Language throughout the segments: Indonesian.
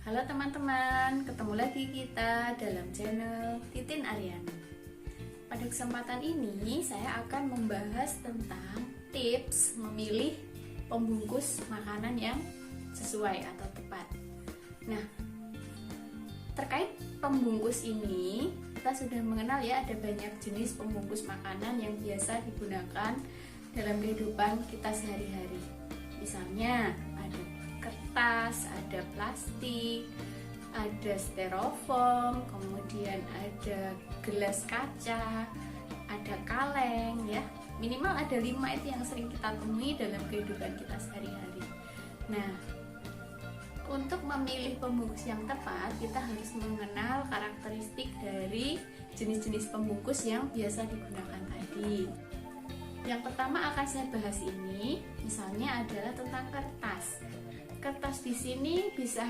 Halo teman-teman, ketemu lagi kita dalam channel Titin Aryani. Pada kesempatan ini saya akan membahas tentang tips memilih pembungkus makanan yang sesuai atau tepat. Nah, terkait pembungkus ini, kita sudah mengenal ya, ada banyak jenis pembungkus makanan yang biasa digunakan dalam kehidupan kita sehari-hari. Misalnya ada kertas, ada plastik, ada styrofoam, kemudian ada gelas kaca, ada kaleng ya. Minimal ada 5 itu yang sering kita temui dalam kehidupan kita sehari-hari. Nah, untuk memilih pembungkus yang tepat, kita harus mengenal karakteristik dari jenis-jenis pembungkus yang biasa digunakan tadi. Yang pertama akan saya bahas ini, misalnya adalah tentang kertas. Kertas di sini bisa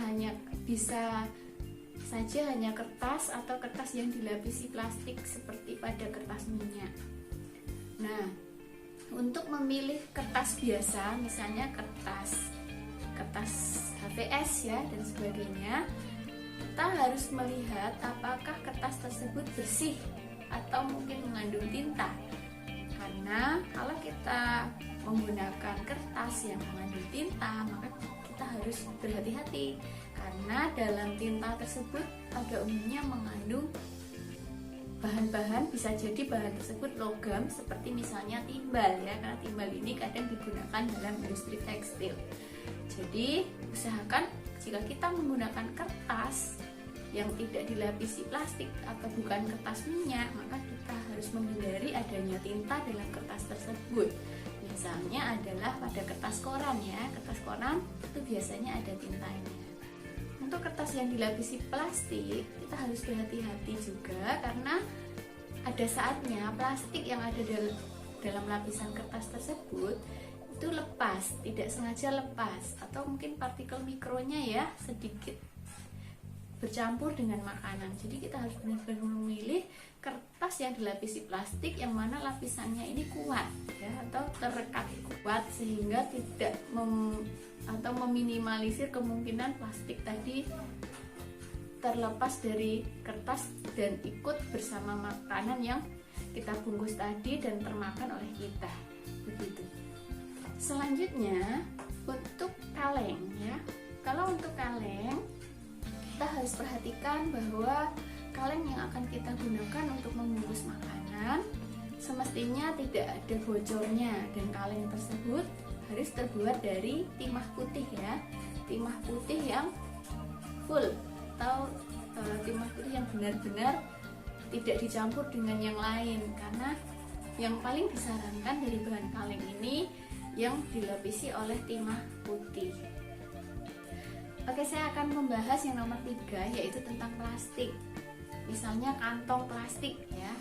saja hanya kertas atau kertas yang dilapisi plastik seperti pada kertas minyak. Nah, untuk memilih kertas biasa, misalnya kertas HVS ya dan sebagainya, kita harus melihat apakah kertas tersebut bersih atau mungkin mengandung tinta. Karena kalau kita menggunakan kertas yang mengandung tinta, maka kita harus berhati-hati karena dalam tinta tersebut pada umumnya mengandung bahan-bahan, bisa jadi bahan tersebut logam seperti misalnya timbal ya, karena timbal ini kadang digunakan dalam industri tekstil. Jadi usahakan jika kita menggunakan kertas yang tidak dilapisi plastik atau bukan kertas minyak, maka kita harus menghindari adanya tinta dalam kertas tersebut. Misalnya adalah pada kertas koran ya, kertas koran itu biasanya ada tintanya. Untuk kertas yang dilapisi plastik, kita harus berhati-hati juga karena ada saatnya plastik yang ada dalam lapisan kertas tersebut itu lepas, tidak sengaja lepas, atau mungkin partikel mikronya ya sedikit bercampur dengan makanan. Jadi kita harus benar-benar memilih kertas yang dilapisi plastik yang mana lapisannya ini kuat ya, atau terekat kuat sehingga tidak meminimalisir kemungkinan plastik tadi terlepas dari kertas dan ikut bersama makanan yang kita bungkus tadi dan termakan oleh kita. Begitu. Selanjutnya untuk kaleng ya. Kalau untuk kaleng, kita harus perhatikan bahwa kaleng yang akan kita gunakan untuk membungkus makanan semestinya tidak ada bocornya, dan kaleng tersebut harus terbuat dari timah putih ya, timah putih yang full atau timah putih yang benar-benar tidak dicampur dengan yang lain, karena yang paling disarankan dari bahan kaleng ini yang dilapisi oleh timah putih. Oke, saya akan membahas yang nomor 3, yaitu tentang plastik. Misalnya kantong plastik ya.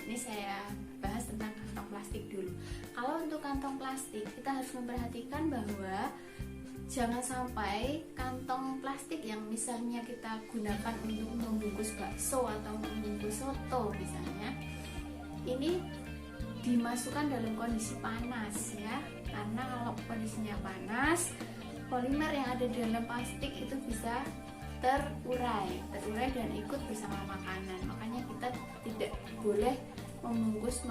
Ini saya bahas tentang kantong plastik dulu. Kalau untuk kantong plastik, kita harus memperhatikan bahwa jangan sampai kantong plastik yang misalnya kita gunakan untuk membungkus bakso atau membungkus soto misalnya, ini dimasukkan dalam kondisi panas ya. Karena kalau kondisinya panas, polimer yang ada di dalam plastik itu bisa terurai dan ikut bersama makanan. Makanya kita tidak boleh membungkus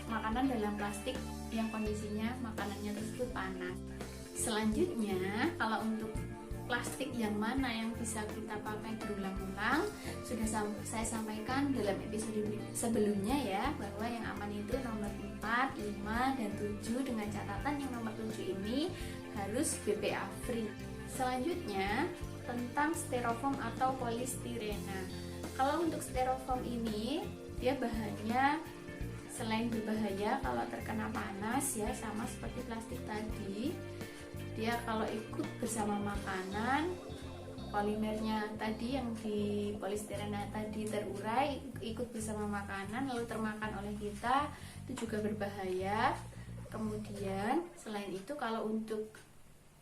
makanan dalam plastik yang kondisinya makanannya tersebut panas. Selanjutnya, kalau untuk plastik yang mana yang bisa kita pakai berulang-ulang, sudah saya sampaikan dalam episode sebelumnya ya, bahwa yang aman itu nomor 4, 5, dan 7, dengan catatan yang nomor 7 ini harus BPA free. Selanjutnya tentang styrofoam atau polistirena. Kalau untuk styrofoam ini, dia bahannya selain berbahaya kalau terkena panas ya, sama seperti plastik tadi, dia kalau ikut bersama makanan, polimernya tadi yang di polistirena tadi terurai ikut bersama makanan lalu termakan oleh kita, itu juga berbahaya. Kemudian selain itu, kalau untuk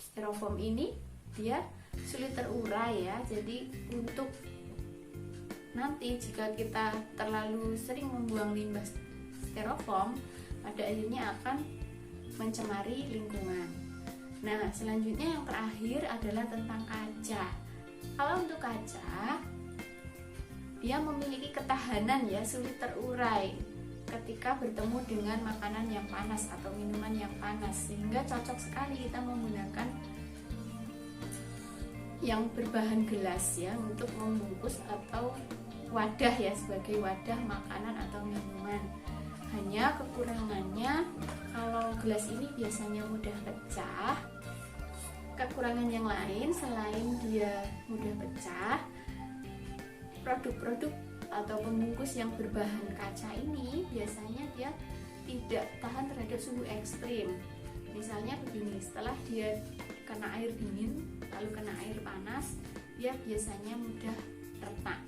styrofoam ini dia sulit terurai ya, jadi untuk nanti jika kita terlalu sering membuang limbah styrofoam, pada akhirnya akan mencemari lingkungan. Nah, selanjutnya yang terakhir adalah tentang kaca. Kalau untuk kaca, dia memiliki ketahanan ya, sulit terurai ketika bertemu dengan makanan yang panas atau minuman yang panas, sehingga cocok sekali kita menggunakan yang berbahan gelas ya untuk membungkus atau wadah ya, sebagai wadah makanan atau minuman. Hanya kekurangannya, kalau gelas ini biasanya mudah pecah. Kekurangan yang lain selain dia mudah pecah, produk-produk atau pembungkus yang berbahan kaca ini biasanya dia tidak tahan terhadap suhu ekstrim. Misalnya begini, setelah dia kena air dingin lalu kena air panas, dia biasanya mudah retak.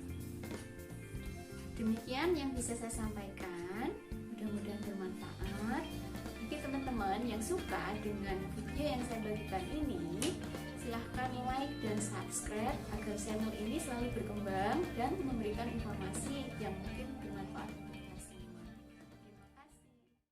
Demikian yang bisa saya sampaikan, mudah-mudahan bermanfaat. Bagi teman-teman yang suka dengan video yang saya bagikan ini, silahkan like dan subscribe agar channel ini selalu berkembang dan memberikan informasi